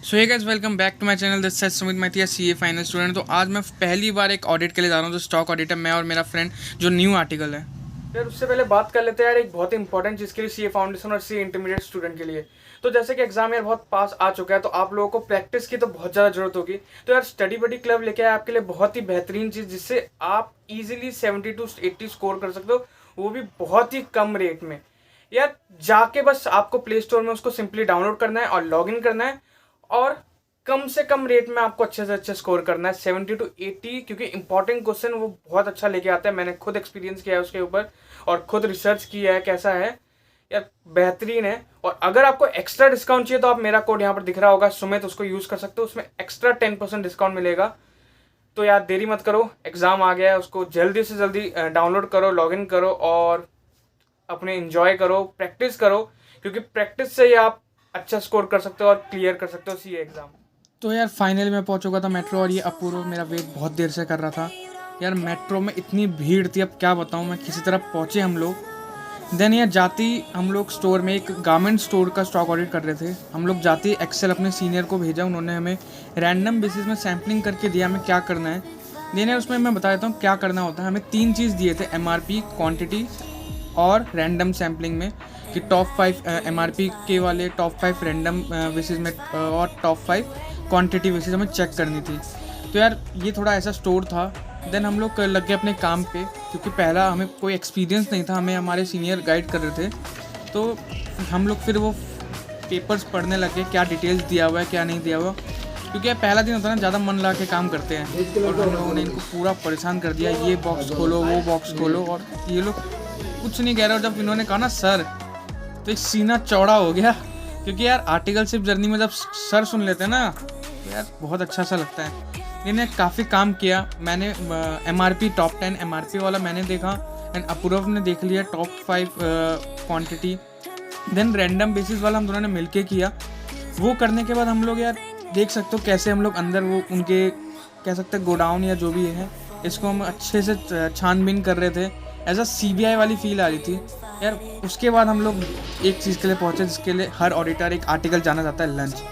So hey guys, welcome back to my channel. This is Sumit Maithiya, CA final student. तो आज मैं पहली बार एक ऑडिट के लिए जा रहा हूँ, जो स्टॉक ऑडिट है। मैं और मेरा फ्रेंड जो न्यू आर्टिकल है। यार उससे पहले बात कर लेते हैं यार एक बहुत इंपॉर्टेंट चीज़ के लिए, सीए फाउंडेशन और सीए इंटरमीडिएट स्टूडेंट के लिए। तो जैसे कि एग्जाम यार बहुत पास आ चुका है, तो आप लोगों को प्रैक्टिस की तो बहुत ज़्यादा जरूरत होगी। तो यार स्टडी बडी क्लब लेके आए आपके लिए बहुत ही बेहतरीन चीज़, जिससे आप इजीली 70 to 80 स्कोर कर सकते हो, वो भी बहुत ही कम रेट में। यार जाके बस आपको प्ले स्टोर में उसको सिंपली डाउनलोड करना है और लॉग इन करना है, और कम से कम रेट में आपको अच्छे से अच्छे स्कोर करना है 70 to 80, क्योंकि इंपॉर्टेंट क्वेश्चन वो बहुत अच्छा लेके आता है। मैंने खुद एक्सपीरियंस किया है उसके ऊपर और खुद रिसर्च किया है कैसा है यार, बेहतरीन है। और अगर आपको एक्स्ट्रा डिस्काउंट चाहिए तो आप मेरा कोड यहाँ पर दिख रहा होगा सुमित, उसको यूज़ कर सकते हो, उसमें एक्स्ट्रा 10% डिस्काउंट मिलेगा। तो यार देरी मत करो, एग्ज़ाम आ गया है, उसको जल्दी से जल्दी डाउनलोड करो, लॉगिन करो और अपने इंजॉय करो, प्रैक्टिस करो, क्योंकि प्रैक्टिस से ही आप अच्छा स्कोर कर सकते हो और क्लियर कर सकते हो सीए एग्ज़ाम। तो यार फाइनली मैं पहुंच चुका था मेट्रो, और ये अपूर्व मेरा वेट बहुत देर से कर रहा था। यार मेट्रो में इतनी भीड़ थी, अब क्या बताऊं मैं। किसी तरह पहुंचे हम लोग। देन यार जाती हम लोग स्टोर में, एक गारमेंट स्टोर का स्टॉक ऑडिट कर रहे थे हम लोग। जाते एक्सेल अपने सीनियर को भेजा, उन्होंने हमें रैंडम बेसिस में सैम्पलिंग करके दिया हमें क्या करना है। देन यार उसमें मैं बता देता हूँ क्या करना होता है। हमें 3 चीज़ दिए थे, MRP, क्वांटिटी और रैंडम सैम्पलिंग में, कि टॉप 5 MRP के वाले, टॉप 5 रैंडम बेसिस में और टॉप 5 क्वांटिटी बेसिस हमें चेक करनी थी। तो यार ये थोड़ा ऐसा स्टोर था। देन हम लोग लग गए अपने काम पे, क्योंकि पहला हमें कोई एक्सपीरियंस नहीं था, हमें हमारे सीनियर गाइड कर रहे थे। तो हम लोग फिर वो पेपर्स पढ़ने लग गए, क्या डिटेल्स दिया हुआ है क्या नहीं दिया हुआ, क्योंकि यार पहला दिन होता है ना, ज़्यादा मन लगा के काम करते हैं। और हम लोगों ने इनको पूरा परेशान कर दिया, ये बॉक्स खोलो वो बॉक्स खोलो, और ये लोग कुछ नहीं कह रहे। और जब इन्होंने कहा ना सर, तो एक सीना चौड़ा हो गया, क्योंकि यार आर्टिकलशिप जर्नी में जब सर सुन लेते हैं ना, तो यार बहुत अच्छा सा लगता है। इन्हें काफ़ी काम किया मैंने। MRP टॉप 10 MRP वाला मैंने देखा, एंड अपूर्व ने देख लिया top 5 quantity. Then random basis वाला हम दोनों ने मिलके किया। वो करने के बाद हम लोग यार देख सकते हो कैसे हम लोग अंदर वो उनके कह सकते हैं गोडाउन या जो भी है, इसको हम अच्छे से छानबीन कर रहे थे। एज अ CBI वाली फील आ रही थी यार। उसके बाद हम लोग एक चीज़ के लिए पहुँचे, जिसके लिए हर ऑडिटर एक आर्टिकल जाना जाता है, लंच।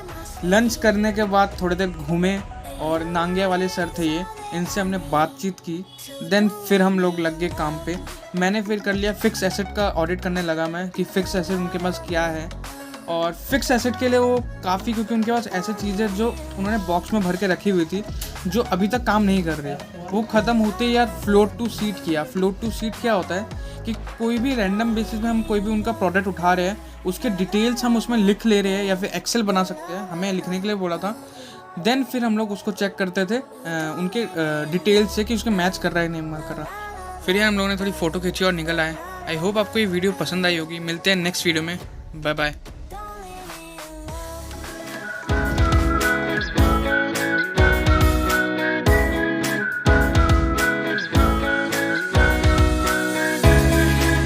लंच करने के बाद थोड़ी देर घूमे, और नांगिया वाले सर थे ये, इनसे हमने बातचीत की। देन फिर हम लोग लग गए काम पे। मैंने फिर कर लिया फिक्स एसेट का ऑडिट करने लगा मैं, कि फिक्स एसेट उनके पास क्या है। और फिक्स एसेट के लिए वो काफ़ी, क्योंकि उनके पास ऐसी चीज़ें जो उन्होंने बॉक्स में भर के रखी हुई थी, जो अभी तक काम नहीं कर रही, वो ख़त्म होते ही यार फ्लोट टू सीट किया। फ्लोट टू सीट क्या होता है कि कोई भी रैंडम बेसिस में हम कोई भी उनका प्रोडक्ट उठा रहे हैं, उसके डिटेल्स हम उसमें लिख ले रहे हैं, या फिर एक्सेल बना सकते हैं, हमें लिखने के लिए बोला था। देन फिर हम लोग उसको चेक करते थे उनके डिटेल्स से, कि उसके मैच कर रहा है नहीं कर रहा। फिर यार हम लोगों ने थोड़ी फ़ोटो खींची और निकल आए। आई होप आपको ये वीडियो पसंद आई होगी। मिलते हैं नेक्स्ट वीडियो में। Bye bye.